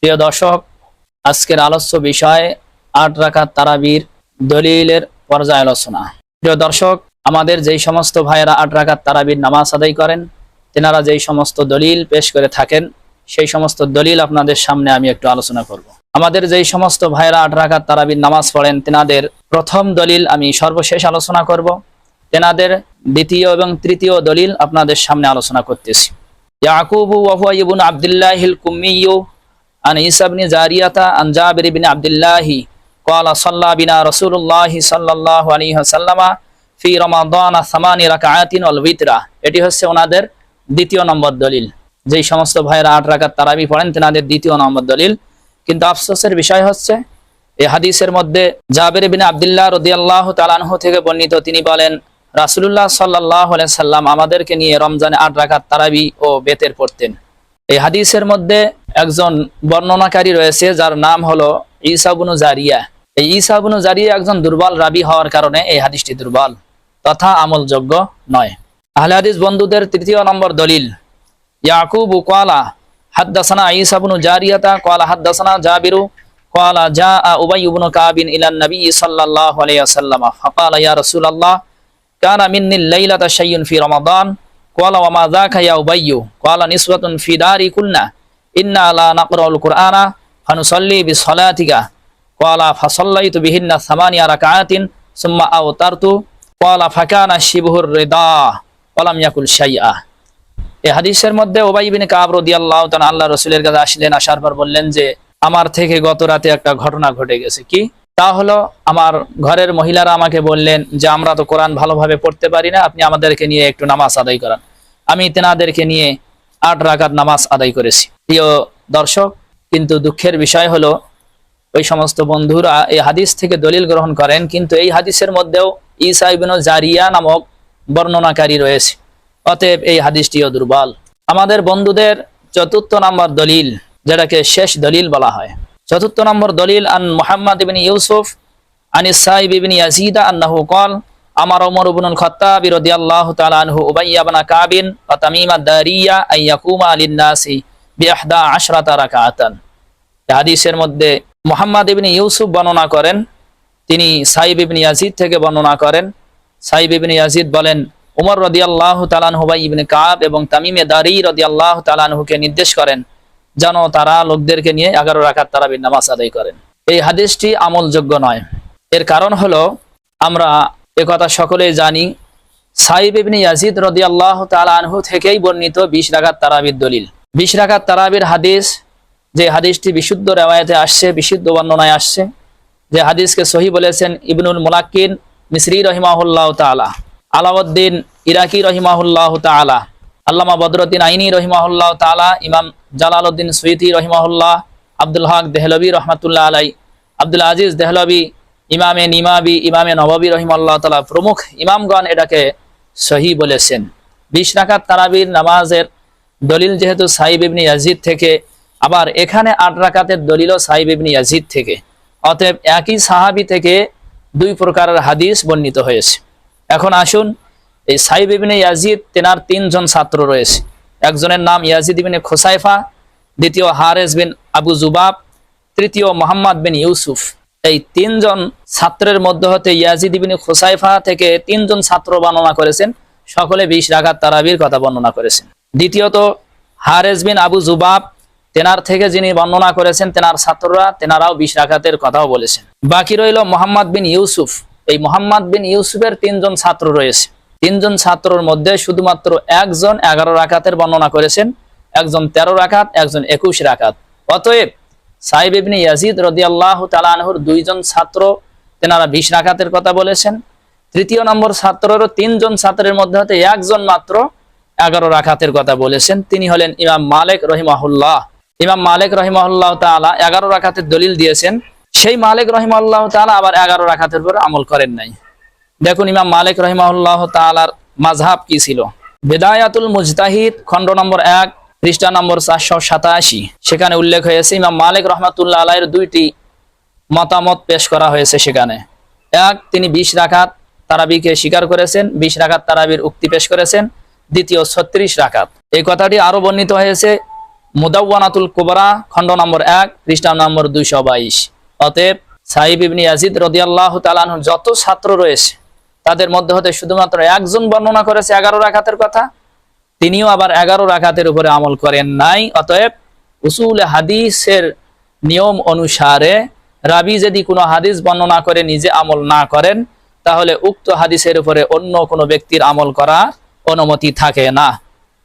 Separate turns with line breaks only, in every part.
প্রিয় দর্শক, আজকের আলোচ্য বিষয় ৮ রাকাত তারাবির দলিলের পর্যালোচনা। প্রিয় দর্শক, আমাদের যেই সমস্ত ভাইয়েরা ৮ রাকাত তারাবির নামাজ আদায় করেন, তেনারা যেই সমস্ত দলিল পেশ করে থাকেন, সেই সমস্ত দলিল আপনাদের সামনে আমি একটু আলোচনা করব। আমাদের যেই সমস্ত ভাইয়েরা ৮ রাকাত তারাবির নামাজ পড়েন, তেনাদের প্রথম দলিল আমি সর্বশেষ আলোচনা করব। তেনাদের দ্বিতীয় এবং তৃতীয় দলিল আপনাদের সামনে আলোচনা করতেছি। ইয়াকুবু ওয়া হুয়া ইবনু আব্দুল্লাহিল কুম্মিয়্যু আন ঈসা ইবনে জারিয়াতা আন জাবির ইবনে আব্দুল্লাহি ক্বালা সাল্লা বিনা রাসূলুল্লাহি সাল্লাল্লাহু আলাইহি ওয়াসাল্লামা ফি রমাদান 8 রাকাআতিন ওয়াল বিতরা। এটি হচ্ছে ওনাদের দ্বিতীয় নম্বর দলিল। যেই সমস্ত ভাইয়েরা ৮ রাকাত তারাবি পড়েন, তেনাদের দ্বিতীয় নম্বর দলিল। কিন্তু আফসোসের বিষয় হচ্ছে, এই হাদিসের মধ্যে জাবির ইবনে আব্দুল্লাহ রাদিয়াল্লাহু তাআলা আনহু থেকে বর্ণিত, তিনি বলেন রাসূলুল্লাহ সাল্লাল্লাহু আলাইহি সাল্লাম আমাদেরকে নিয়ে রমজানে ৮ রাকাত তারাবি ও বেতের পড়তেন। এই হাদিসের মধ্যে একজন বর্ণনাকারী রয়েছে যার নাম হলো ঈসা ইবনু জারিয়া। এই ঈসা ইবনু জারিয়া একজন দুর্বল রাবী হওয়ার কারণে এই হাদিসটি দুর্বল তথা আমলযোগ্য নয়। আহলে হাদিস বন্ধুদের তৃতীয় নম্বর দলিল, ইয়াকুবু ক্বালা হাদদাসানা ঈসা ইবনু জারিয়াতা ক্বালা হাদদাসানা জাবিরু ক্বালা জাআ উবাই ইবনু কাবিন ইলান নবী সাল্লাল্লাহু আলাইহি ওয়াসাল্লাম ফাকালা ইয়া রাসূলুল্লাহ কানা মিন্নিল লাইলাতা শাইউন ফি রমাদান ক্বালা ওয়া মা যাকা ইয়া উবাইয়্যু ক্বালা নিসওয়াতুন ফি দারি কুন্না ইন্না লা নাকরাউল কুরআনা ফানুসাল্লি বিসসালাতিকা ক্বালা ফাসাল্লাইতু বিহিন্না 8 রাকাআতিন সুম্মা আওতারতু ক্বালা ফাকানা শিবহুর রিদা ওয়ালাম ইয়াকুল শাইআ। এই হাদিসের মধ্যে উবাই ইবনে কাব রাদিয়াল্লাহু তাআলা আল্লাহর রাসূলের কাছে আসলেন। আসার পর বললেন যে আমার থেকে গত রাতে একটা ঘটনা ঘটে গেছে। কি তা হলো, আমার ঘরের মহিলারা আমাকে বললেন যে আমরা তো কোরআন ভালোভাবে পড়তে পারি না, আপনি আমাদেরকে নিয়ে একটু নামাজ আদায় করান। আমি তেনাদেরকে নিয়ে ৮ রাকাত নামাজ আদায় করেছি। প্রিয় দর্শক, কিন্তু দুঃখের বিষয় হলো ওই সমস্ত বন্ধুরা এই হাদিস থেকে দলিল গ্রহণ করেন, কিন্তু এই হাদিসের মধ্যেও ঈসা ইবনু জারিয়া নামক বর্ণনাকারী রয়েছে। অতএব এই হাদিসটিও দুর্বল। আমাদের বন্ধুদের চতুর্থ নম্বর দলিল, যেটাকে শেষ দলিল বলা হয়, চতুর্থ নম্বর দলিল আন মুহাম্মদ ইবনে ইউসুফ আন সাইব ইবনে ইয়াজিদ আন্নাহু ক্বাল আমার ওমর ইবনুল খাত্তাব রাদিয়াল্লাহু তাআলা আনহু উবাই ইবনে কাবিন ওয়া তামিম আদ-দারিয়া আইয়াকুমা লিন-নাসি বি11 রাকাআতান। হাদিসের মধ্যে মুহাম্মদ ইবনে ইউসুফ বর্ণনা করেন, তিনি সাইব ইবনে ইয়াজিদ থেকে বর্ণনা করেন। সাইব ইবনে ইয়াজিদ বলেন ওমর রাদিয়াল্লাহু তাআলা আনহু উবাই ইবনে কাব এবং তামিম দারি রাদিয়াল্লাহু তাআলা আনহুকে নির্দেশ করেন যেন তারা লোকদেরকে নিয়ে 11 রাকাত তারাবির নামাজ আদায় করেন। এই হাদিসটি আমলযোগ্য নয়। এর কারণ হলো, আমরা একথা সকলেই জানি, সাইব ইবনে ইয়াজিদ রাদিয়াল্লাহু তাআলা আনহু থেকেই বর্ণিত 20 রাকাত তারাবির দলিল। 20 রাকাত তারাবির হাদিস, যে হাদিসটি বিশুদ্ধ রিওয়ায়াতে আসছে, বিশুদ্ধ বর্ণনায় আসছে, যে হাদিসকে সহিহ বলেছেন ইবনুল মুলাক্কিন মিসরি রাহিমাহুল্লাহ তাআলা, আলাউদ্দিন ইরাকি রাহিমাহুল্লাহ তাআলা, আল্লামা বদরুদ্দিন আইনি রহিমাহুল্লাহ তাআলা, ইমাম জালালউদ্দিন সুয়ুতি রহিমাহুল্লাহ, আব্দুল হক দেহলভী রহমাতুল্লাহ আলাই, আব্দুল আজিজ দেহলভী, ইমামে নিমাবি, ইমামে নববী রহিমাহুল্লাহ তাআলা প্রমুখ ইমামগণ এটাকে সহিহ বলেছেন। 20 রাকাত তারাবির নামাজের দলিল যেহেতু সাইব ইবনে ইয়াজিদ থেকে, আবার এখানে 8 রাকাতের দলিলও সাইব ইবনে ইয়াজিদ থেকে, অতএব একই সাহাবী থেকে 2 প্রকারের হাদিস বর্ণিত হয়েছে। এখন আসুন, এই সাইব ইবনে ইয়াজিদ তেনার 3 জন ছাত্র রয়েছে। একজনের নাম ইয়াজিদ ইবনে খুসাইফা, দ্বিতীয় হারেস বিন আবু জুবাব, তৃতীয় মুহাম্মদ বিন ইউসুফ। এই 3 জন ছাত্রের মধ্যে হতে ইয়াজিদ ইবনে খুসাইফা থেকে 3 জন ছাত্র বর্ণনা করেছেন, সকলে 20 রাকাত তারাবির কথা বর্ণনা করেছেন। দ্বিতীয়ত হারেস বিন আবু জুবাব, তেনার থেকে যিনি বর্ণনা করেছেন তেনার ছাত্ররা, তেনারাও 20 রাকাতের কথাও বলেছেন। বাকি রইল মুহাম্মদ বিন ইউসুফ। এই মুহাম্মদ বিন ইউসুফের 3 জন ছাত্র রয়েছে। 3 জন ছাত্রর মধ্যে শুধুমাত্র একজন 11 রাকাতের বর্ণনা করেছেন, একজন 13 রাকাত, একজন 21 রাকাত। অতএব সাইব ইবনে ইয়াজিদ রাদিয়াল্লাহু তাআলা আনহুর 2 জন ছাত্র, তেনারা 20 রাকাতের কথা বলেছেন। তৃতীয় নম্বর ছাত্রেরও 3 জন ছাত্রের মধ্যে হতে একজন মাত্র 11 রাকাতের কথা বলেছেন, তিনি হলেন ইমাম মালিক রহিমাহুল্লাহ। ইমাম মালিক রহিমাহুল্লাহ তাআলা 11 রাকাতের দলিল দিয়েছেন, সেই মালিক রহিমাহুল্লাহ তাআলা আবার 11 রাকাতের উপর আমল করেন নাই। দেখুন ইমাম মালিক রহিমাহুল্লাহ তাআলার মাযহাব কি ছিল। বিদায়াতুল মুজতাহিদ খণ্ড নম্বর 1 পৃষ্ঠা নম্বর 487, সেখানে উল্লেখ হয়েছে ইমাম মালিক রহমাতুল্লাহ আলাইহির 2টি মতামত পেশ করা হয়েছে। সেখানে এক, তিনি 20 রাকাত তারাবিকে স্বীকার করেছেন, 20 রাকাত তারাবির উক্তি পেশ করেছেন। দ্বিতীয় 36 রাকাত। এই কথাটি আরো বর্ণিত হয়েছে মুদাওয়ানাতুল কুবরা খণ্ড নম্বর 1 পৃষ্ঠা নম্বর 222। অতএব সাহিব ইবনে ইয়াজিদ রাদিয়াল্লাহু তাআলা আনহু যত ছাত্র রয়েছে তাদের মধ্যে হতে শুধুমাত্র একজন বর্ণনা করেছে 11 রাকাতের কথা, তিনিও আবার 11 রাকাতের উপরে আমল করেন নাই। অতএব উসুল হাদিসের নিয়ম অনুসারে রাবি যদি কোনো হাদিস বর্ণনা করে নিজে আমল না করেন তাহলে উক্ত হাদিসের উপরে অন্য কোনো ব্যক্তির আমল করা অনুমতি থাকে না।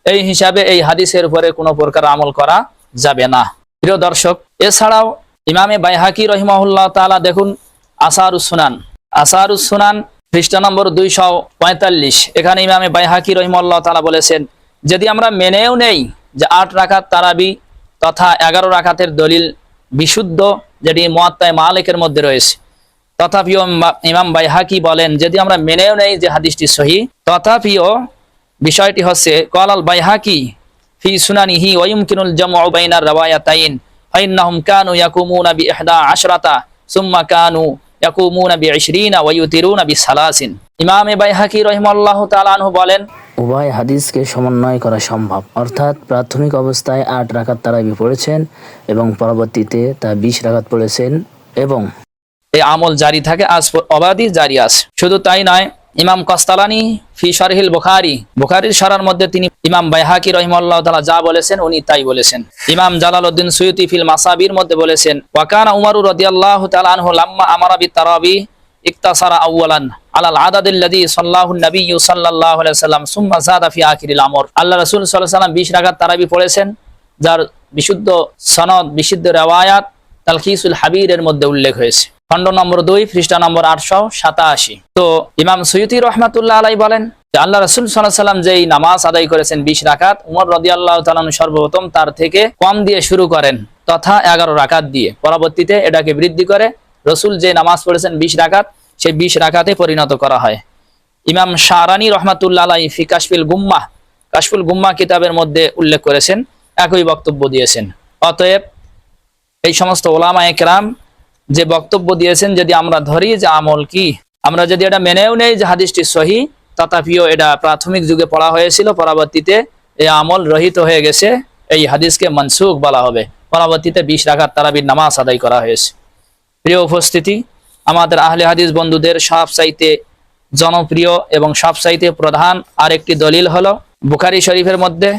এই হিসাবে এই হাদিসের উপরে কোনো প্রকার আমল করা যাবে না। প্রিয় দর্শক, এছাড়াও ইমামে বাইহাকি রহিমাহুল্লাহ তাআলা দেখুন আসারুস সুনান পৃষ্ঠা নম্বর 245, এখানে ইমামে বাইহাকি রহিমাহুল্লাহ তাআলা বলেছেন, যদি আমরা মেনেও নেই যে 8 রাকাত তারাবি তথা 11 রাকাতের দলিল বিশুদ্ধ, যেটি মুয়াত্তায়ে মালিকের মধ্যে রয়েছে, তথাপিও ইমাম বাইহাকি বলেন যদি আমরা মেনেও নেই যে হাদিসটি সহিহ, তথাপিও বিষয়টি হচ্ছে ক্বালাল বাইহাকি ফি সুনানিহি ওয়া ইউমকিনুল জামউ বাইনার রাওয়ায়াতাইন ফাইন্নাহুম কানু ইয়াকুমুনা বি 11 সুম্মা কানু ইয়াকুমুনা বি 20 ওয়া ইউতিরুনা বি 30। ইমামে বাইহাকি রাহিমাহুল্লাহু তাআলা আনহু বলেন,
উভয় হাদিসকে সমন্বয় করা সম্ভব, অর্থাৎ প্রাথমিক অবস্থায় 8 রাকাত তারাবি পড়েছেন এবং পরবর্তীতে তা 20 রাকাত পড়েছেন এবং
এই আমল জারি থাকে, আজ অবাধি জারি আছে। শুধু তাই নয়, ইমাম কাস্তালানি ফি শারহিল বুখারীর শরহের মধ্যে তিনি ইমাম বাইহাকি রাহিমাহুল্লাহ তাআলা যা বলেছেন উনি তাই বলেছেন। ইমাম জালালউদ্দিন সুয়ুতি ফিল মাসাবির মধ্যে বলেছেন, ওয়া কানা উমর রাদিয়াল্লাহু তাআলা আনহু লাম্মা আমারা বিত তারাবি ইকতাসারা আউয়ালান আলাল আদাদিল্লাযী সাল্লাল্লাহু নবী সাল্লাল্লাহু আলাইহি ওয়াসাল্লাম সুম্মা যাদা ফি আখিরিল আমর। আল্লাহ রাসূল সাল্লাল্লাহু আলাইহি ওয়াসাল্লাম 20 রাকাত তারাবি পড়েছেন, যার বিশুদ্ধ সনদ বিশুদ্ধ riwayat তালখিসুল হাবীরের মধ্যে উল্লেখ হয়েছে, খণ্ড নম্বর 2 পৃষ্ঠা নম্বর 887। তো ইমাম সুয়ুতি রাহমাতুল্লাহ আলাইহি বলেন যে আল্লাহ রাসূল সাল্লাল্লাহু আলাইহি ওয়াসাল্লাম যেই নামাজ আদায় করেছেন 20 রাকাত, উমর রাদিয়াল্লাহু তাআলা সর্বপ্রথম তার থেকে কম দিয়ে শুরু করেন তথা 11 রাকাত দিয়ে, পরবর্তীতে এটাকে বৃদ্ধি করে রাসূল যে নামাজ পড়েছেন 20 রাকাত সেই 20 রাকাতে পরিণত করা হয়। ইমাম শারানি রহমাতুল্লাহ আলাইহি ফি কাশফুল গুম্মাহ কিতাবের মধ্যে উল্লেখ করেছেন, একই বক্তব্য দিয়েছেন। অতএব এই সমস্ত ওলামায়ে কেরাম যে বক্তব্য দিয়েছেন, যদি আমরা ধরি যে আমল কি, আমরা যদি এটা মেনেও নেই যে হাদিসটি সহিহ, তথাপিও এটা প্রাথমিক যুগে পড়া হয়েছিল, পরবর্তীতে এই আমল রহিত হয়ে গেছে, এই হাদিসকে মানসুখ বলা হবে, পরবর্তীতে 20 রাকাত তারাবির নামাজ আদায় করা হয়েছে। প্রিয় উপস্থিতি, আমাদের আহলে হাদিস বন্ধুদের সবচাইতে জনপ্রিয় এবং সবচাইতে প্রধান আরেকটি দলিল হলো বুখারী শরীফের মধ্যে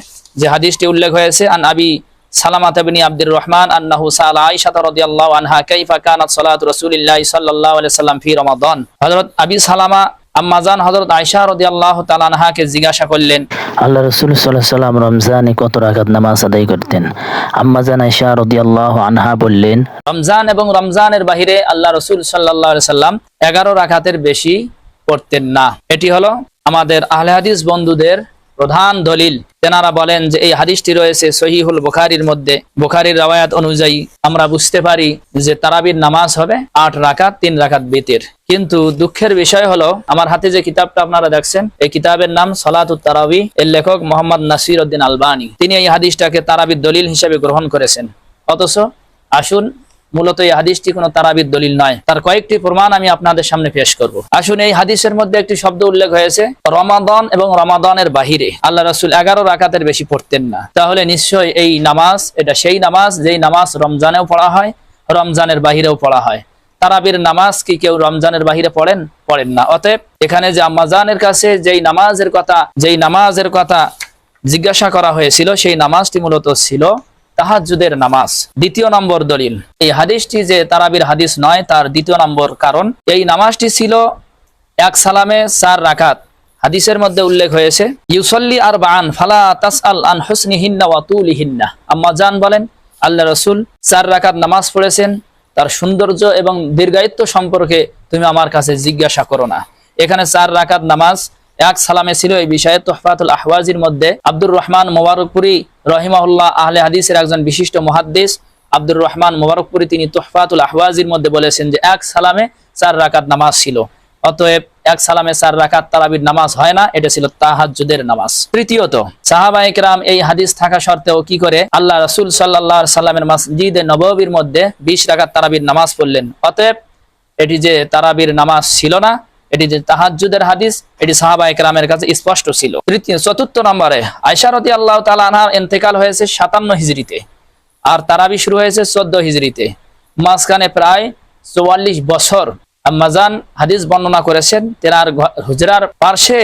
যে হাদিসটি উল্লেখ হয়েছে, আন আবি সালামা ইবনে আব্দুর রহমান আন্নাহু সাআলা আয়েশা রাদিয়াল্লাহু আনহা কাইফা কানাত সালাতু রাসূলিল্লাহি সাল্লাল্লাহু আলাইহি ওয়াসাল্লাম ফি রমাদান। হযরত আবি সালামা আম্মাজান হযরত আয়েশা রাদিয়াল্লাহু তাআলা আনহাকে জিজ্ঞাসা করলেন,
আল্লাহ রাসূল সাল্লাল্লাহু আলাইহি ওয়াসাল্লাম রমজানে কত রাকাত নামাজ আদায় করতেন? আম্মাজান আয়েশা রাদিয়াল্লাহু আনহা বললেন,
রমজান এবং রমজানের বাহিরে আল্লাহ রাসূল সাল্লাল্লাহু আলাইহি ওয়াসাল্লাম 11 রাকাতের বেশি পড়তেন না। এটি হলো আমাদের আহলে হাদিস বন্ধুদের প্রধান দলিল। তেনারা বলেন যে এই হাদিসটি রয়েছে সহিহুল বুখারীর মধ্যে, বুখারীর রাওয়ায়াত অনুযায়ী আমরা বুঝতে পারি যে তারাবির নামাজ হবে 8 রাকাত 3 রাকাত বিতির। কিন্তু দুঃখের বিষয় হলো আমার হাতে যে কিতাবটা আপনারা দেখছেন, এই কিতাবের নাম সালাতুত তারাবি, এর লেখক মোহাম্মদ নাসিরউদ্দিন আলবানী। তিনি এই হাদিসটাকে তারাবির দলিল হিসেবে গ্রহণ করেছেন, অথচ আসুন মূলত এই হাদিসটি কোনো তারাবির দলিল নয়। তার কয়েকটি প্রমাণ আমি আপনাদের সামনে পেশ করব। আসুন, এই হাদিসের মধ্যে একটি শব্দ উল্লেখ হয়েছে রমাদান এবং রমাদানের বাহিরে আল্লাহ রাসূল 11 রাকাতের বেশি পড়তেন না। তাহলে নিশ্চয়ই এই নামাজ এটা সেই নামাজ যেই নামাজ রমজানেও পড়া হয়, রমজানের বাহিরেও পড়া হয়। তারাবির নামাজ কি কেউ রমজানের বাহিরে পড়েন না। অতএব এখানে যে আম্মাজানের কাছে যেই নামাজের কথা জিজ্ঞাসা করা হয়েছিল, সেই নামাজটি মূলত ছিল তাহাজ্জুদের নামাজ। দ্বিতীয় নম্বর দলিল, এই হাদিসটি যে তারাবির হাদিস নয় তার দ্বিতীয় নম্বর কারণ, এই নামাজটি ছিল 1 সালামে 4 রাকাত। হাদিসের মধ্যে উল্লেখ হয়েছে ইউসাল্লি আরবাআন ফালা তাসআল আন হুসনিহিন্না ওয়া তুলিহিন্না। আম্মা জান বলেন আল্লাহ রাসূল 4 রাকাত নামাজ পড়েছেন, তার সৌন্দর্য এবং দীর্ঘায়িত্ব সম্পর্কে তুমি আমার কাছে জিজ্ঞাসা করো না। এখানে 4 রাকাত নামাজ 1 সালামে ছিল। এই বিষয়ে তুহফাতুল আহওয়াজির মধ্যে আব্দুর রহমান মুবারকপুরি রহিমাহুল্লাহ আহলে হাদিসের একজন বিশিষ্ট মুহাদ্দিস আব্দুর রহমান মুবারকপুরি তিনি তুহফাতুল আহওয়াজির মধ্যে বলেছেন যে 1 সালামে 4 রাকাত নামাজ ছিল। অতএব 1 সালামে 4 রাকাত তারাবির নামাজ হয় না, এটা ছিল তাহাজ্জুদের নামাজ। তৃতীয়ত, সাহাবায়ে কেরাম এই হাদিস থাকা সত্ত্বেও কি করে আল্লাহ রাসূল সাল্লাল্লাহু আলাইহি সাল্লামের মসজিদে নববীর মধ্যে 20 রাকাত তারাবির নামাজ পড়লেন। অতএব এটি যে তারাবির নামাজ ছিল না, এটি যে তাহাজ্জুদের হাদিস, এটি সাহাবায়ে কেরামের কাছে স্পষ্ট ছিল। চতুর্থ নম্বরে আয়েশা রাদিয়াল্লাহু তাআলা আনহার ইন্তেকাল হয়েছে 57 হিজরিতে, আর তারাবি শুরু হয়েছে 14 হিজরিতে। মাঝখানে প্রায় 44 বছর আম্মাজান হাদিস বর্ণনা করেছেন, তেনার হুজরার পার্শ্বে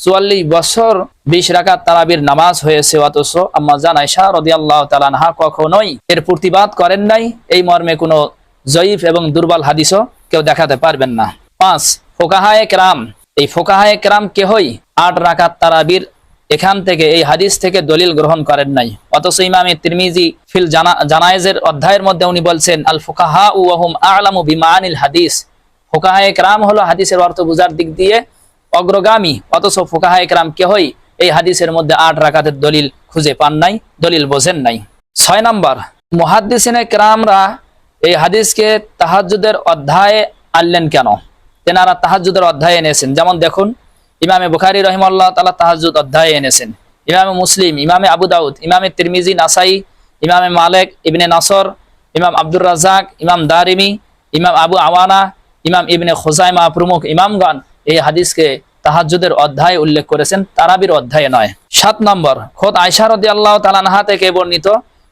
44 বছর 20 রাকাত তারাবির নামাজ হয়েছে, অথচ আম্মাজান আয়েশা রাদিয়াল্লাহু তাআলা আনহা কখনোই এর প্রতিবাদ করেন নাই। এই মর্মে কোনো জয়ীফ এবং দুর্বল হাদিসও কেউ দেখাতে পারবেন না। 5 ফুকাহায়ে কেরাম, এই ফুকাহায়ে কেরাম কেহই 8 রাকাত তারাবির এখান থেকে এই হাদিস থেকে দলিল গ্রহণ করেন নাই, অথচ ইমামে তিরমিজি ফিল জানায়েজের অধ্যায়ের মধ্যে উনি বলছেন আল ফুকাহা ওয়া হুম আ'লামু বিমানিল হাদিস, ফুকাহায়ে কেরাম হলো হাদিসের অর্থ বুঝার দিক দিয়ে অগ্রগামী, অথচ ফুকাহায়ে কেরাম কেহই এই হাদিসের মধ্যে 8 রাকাতের দলিল খুঁজে পান নাই, দলিল বোঝেন নাই। 6 নম্বর মুহাদ্দিসিনে কেরামরা এই হাদিসকে তাহাজ্জুদের অধ্যায়ে আনলেন কেন? তেনারা তাহাজ্জুদের অধ্যায়ে এনেছেন, যেমন দেখুন ইমামে বুখারী রাহিমাহুল্লাহ তাআলা তাহাজ্জুদ অধ্যায়ে এনেছেন, ইমামে মুসলিম, ইমামে আবু দাউদ, ইমামে তিরমিজি, নাসাই, ইমামে মালিক ইবনে নাসর, ইমাম আব্দুর রাজ্জাক, ইমাম দারিমি, ইমাম আবু আওয়ানা, ইমাম ইবনে খুজাইমা প্রমুখ ইমামগণ এই হাদিসকে তাহাজ্জুদের অধ্যায়ে উল্লেখ করেছেন, তারাবির অধ্যায়ে নয়। 7 নম্বর খোদ আয়েশা রাদিয়াল্লাহু তাআলা আনহা থেকে বর্ণিত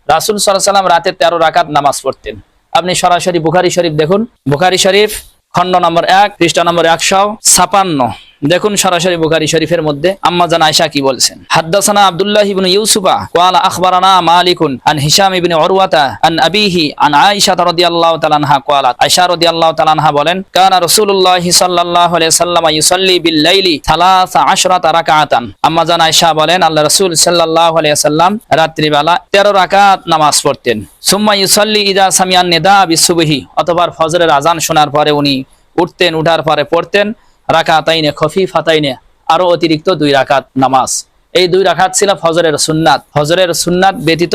রাসূল সাল্লাল্লাহু আলাইহি ওয়াসাল্লাম রাতে 13 রাকাত নামাজ পড়তেন। আপনি সরাসরি বুখারী শরীফ দেখুন, বুখারী শরীফ খণ্ড নম্বর 1 পৃষ্ঠা নম্বর 156 দেখুন সরাসরি বুখারী শরীফের মধ্যে আম্মাজান আয়েশা কি বলছেন। হাদাসানা আব্দুল্লাহ ইবনে ইউসুফা ক্বালা আখবারানা মালিকুন আন হিশাম ইবনে উরওয়াতা আন আবিহি আন আয়েশা রাদিয়াল্লাহু তাআলা আনহা ক্বালাত, আয়েশা রাদিয়াল্লাহু তাআলা আনহা বলেন কানা রাসূলুল্লাহ সাল্লাল্লাহু আলাইহি ওয়াসাল্লাম ইউসাল্লি বিল লাইলি 13 রাকাতান, আম্মাজান আয়েশা বলেন আল্লাহ রাসূল সাল্লাল্লাহু আলাইহি ওয়াসাল্লাম রাত্রি বেলা 13 রাকাত নামাজ পড়তেন। সুম্মা ইউসাল্লি ইযা সামিআন নিদা বিসুবহি, অথবা ফজরের আযান শোনার পরে উনি উঠতেন, উঠার পরে পড়তেন রাকাতাইনে খফিফাতাইনে, আরো অতিরিক্ত 2 রাকাত নামাজ। এই 2 রাকাত ছিল ফজরের সুন্নাত, ফজরের সুন্নাত ব্যতীত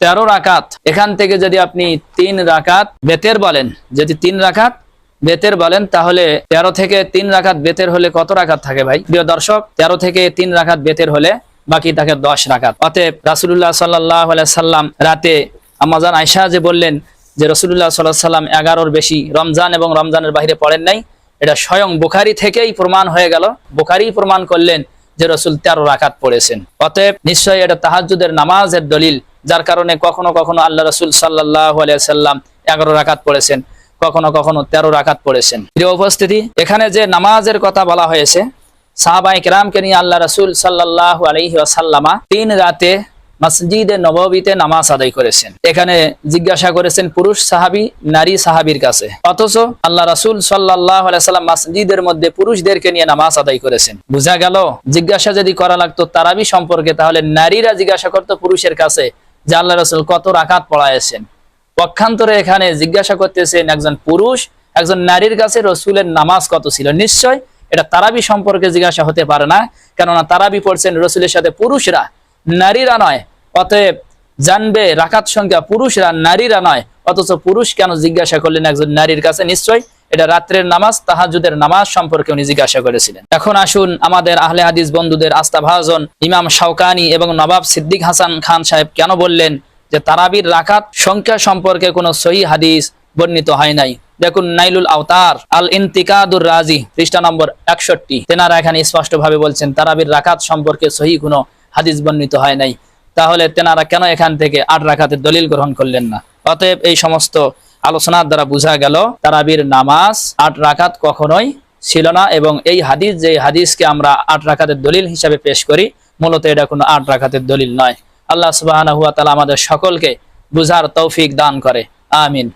13 রাকাত। এখান থেকে যদি আপনি 3 রাকাত বেতের বলেন, যদি 3 রাকাত বেতের বলেন, তাহলে 13 থেকে 3 রাকাত বেতের হলে কত রাকাত থাকে ভাই? প্রিয় দর্শক, 13 থেকে 3 রাকাত বেতের হলে বাকি থাকে 10 রাকাত। অতএব রাসূলুল্লাহ সাল্লাল্লাহু আলাইহি সাল্লাম রাতে আম্মাজান আয়েশা যে বললেন যে রাসূলুল্লাহ সাল্লাল্লাহু আলাইহি সাল্লাম 11-র বেশি রমজান এবং রমজানের বাইরে পড়েন নাই, এটা স্বয়ং বুখারী থেকেই প্রমাণ হয়ে গেল। বুখারী প্রমাণ করলেন যে রাসূল 13 রাকাত পড়েছেন। অতএব নিশ্চয়ই এটা তাহাজ্জুদের নামাজের দলিল, যার কারণে কখনো কখনো আল্লাহ রাসূল সাল্লাল্লাহু আলাইহি সাল্লাম 11 রাকাত পড়েছেন, কখনো কখনো 13 রাকাত পড়েছেন। প্রিয় উপস্থিতি, এখানে যে নামাজের কথা বলা হয়েছে, সাহাবায়ে কেরামকে নিয়ে আল্লাহ রাসূল সাল্লাল্লাহু আলাইহি ওয়াসাল্লাম 3 রাতে মসজিদে নববীতে নামাজ আদায় করেছেন। এখানে জিজ্ঞাসা করেছেন পুরুষ সাহাবী নারী সাহাবীর কাছে, অথচ আল্লাহ রাসূল সাল্লাল্লাহু আলাইহি ওয়াসাল্লাম মসজিদের মধ্যে পুরুষদেরকে নিয়ে নামাজ আদায় করেছেন। বোঝা গেল, জিজ্ঞাসা যদি করা লাগতো তারাবি সম্পর্কে, তাহলে নারীরা জিজ্ঞাসা করতো পুরুষের কাছে যে আল্লাহ রাসূল কত রাকাত পড়ায়েছেন। পক্ষান্তরে এখানে জিজ্ঞাসা করতেছেন একজন পুরুষ একজন নারীর কাছে রাসূলের নামাজ কত ছিল। নিশ্চয় এটা তারাবি সম্পর্কে জিজ্ঞাসা হতে পারে না, কেননা তারাবি পড়ছেন রাসূলের সাথে পুরুষরা, নারীরা নয়। অতএব জানবে রাকাত সংখ্যা পুরুষরা, নারীরা নয়, অথচ পুরুষ কেন জিজ্ঞাসা করলেন একজন নারীর কাছে? নিশ্চয় এটা রাত্রের নামাজ, তাহাজ্জুদের নামাজ সম্পর্কে উনি জিজ্ঞাসা করেছিলেন। এখন আসুন আমাদের আহলে হাদিস বন্ধুদের আস্থাভাজন ইমাম শাওকানি এবং নবাব সিদ্দিক হাসান খান সাহেব কেন বললেন যে তারাবির রাকাত সংখ্যা সম্পর্কে কোনো সহিহ হাদিস বর্ণিত হয় নাই। দেখুন নাইলুল আওতার আল ইন্তিকাদুর রাজি পৃষ্ঠা নম্বর 61, তেনারা এখানে স্পষ্ট ভাবে বলছেন তারাবির রাকাত সম্পর্কে সহিহ কোনো হাদিস বর্ণিত হয় নাই। তাহলে তেনারা কেন এখান থেকে 8 রাকাতের দলিল গ্রহণ করলেন না? অতএব এই সমস্ত আলোচনার দ্বারা বোঝা গেল তারাবির নামাজ 8 রাকাত কখনোই ছিল না, এবং এই হাদিস যে হাদিসকে আমরা 8 রাকাতের দলিল হিসাবে পেশ করি, মূলত এটা কোনো 8 রাকাতের দলিল নয়। আল্লাহ সুবহানাহু ওয়া তাআলা আমাদের সকলকে বুঝার তৌফিক দান করে, আমিন।